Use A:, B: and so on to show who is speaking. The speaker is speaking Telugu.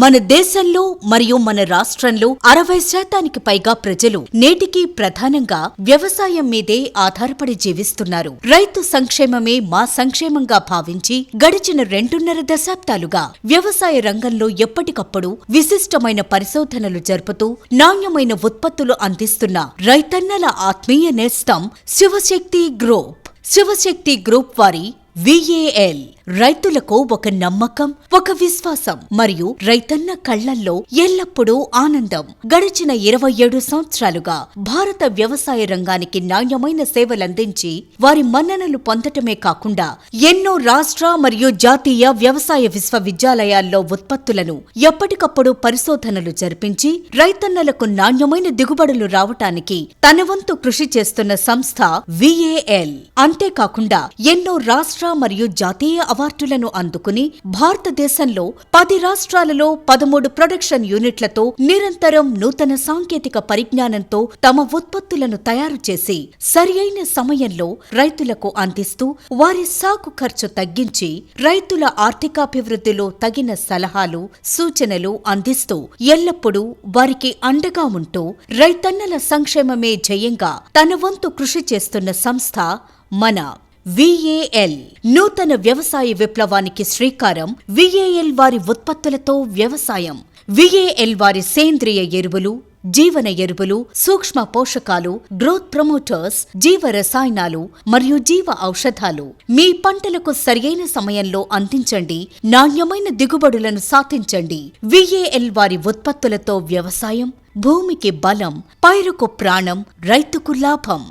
A: మన దేశంలో మరియు మన రాష్ట్రంలో 60% పైగా ప్రజలు నేటికి ప్రధానంగా వ్యవసాయం మీదే ఆధారపడి జీవిస్తున్నారు. రైతు సంక్షేమమే మా సంక్షేమంగా భావించి గడిచిన 2.5 దశాబ్దాలుగా వ్యవసాయ రంగంలో ఎప్పటికప్పుడు విశిష్టమైన పరిశోధనలు జరుపుతూ నాణ్యమైన ఉత్పత్తులు అందిస్తున్న రైతన్నల ఆత్మీయ నేస్తం శివశక్తి గ్రూప్ వారి VAL రైతులకు ఒక నమ్మకం, ఒక విశ్వాసం మరియు రైతన్న కళ్లల్లో ఎల్లప్పుడూ ఆనందం. గడిచిన 27 సంవత్సరాలుగా భారత వ్యవసాయ రంగానికి నాణ్యమైన సేవలందించి వారి మన్ననలు పొందటమే కాకుండా ఎన్నో రాష్ట్ర మరియు జాతీయ వ్యవసాయ విశ్వవిద్యాలయాల్లో ఉత్పత్తులను ఎప్పటికప్పుడు పరిశోధనలు జరిపించి రైతన్నలకు నాణ్యమైన దిగుబడులు రావటానికి తన వంతు కృషి చేస్తున్న సంస్థ VAL. అంతేకాకుండా ఎన్నో రాష్ట్ర మరియు జాతీయ అవార్డులను అందుకుని భారతదేశంలో 10 రాష్ట్రాలలో 13 ప్రొడక్షన్ యూనిట్లతో నిరంతరం నూతన సాంకేతిక పరిజ్ఞానంతో తమ ఉత్పత్తులను తయారు చేసి సరియైన సమయంలో రైతులకు అందిస్తూ వారి సాగు ఖర్చు తగ్గించి రైతుల ఆర్థికాభివృద్ధిలో తగిన సలహాలు, సూచనలు అందిస్తూ ఎల్లప్పుడూ వారికి అండగా ఉంటూ రైతన్నల సంక్షేమమే ధ్యేయంగా తన వంతు కృషి చేస్తున్న సంస్థ మన VAL. నూతన వ్యవసాయ విప్లవానికి శ్రీకారం VAL వారి ఉత్పత్తులతో వ్యవసాయం. VAL వారి సేంద్రియ ఎరువులు, జీవన ఎరువులు, సూక్ష్మ పోషకాలు, గ్రోత్ ప్రమోటర్స్, జీవ రసాయనాలు మరియు జీవ ఔషధాలు మీ పంటలకు సరియైన సమయంలో అందించండి. నాణ్యమైన దిగుబడులను సాధించండి. VAL వారి ఉత్పత్తులతో వ్యవసాయం భూమికి బలం, పైరుకు ప్రాణం, రైతుకు లాభం.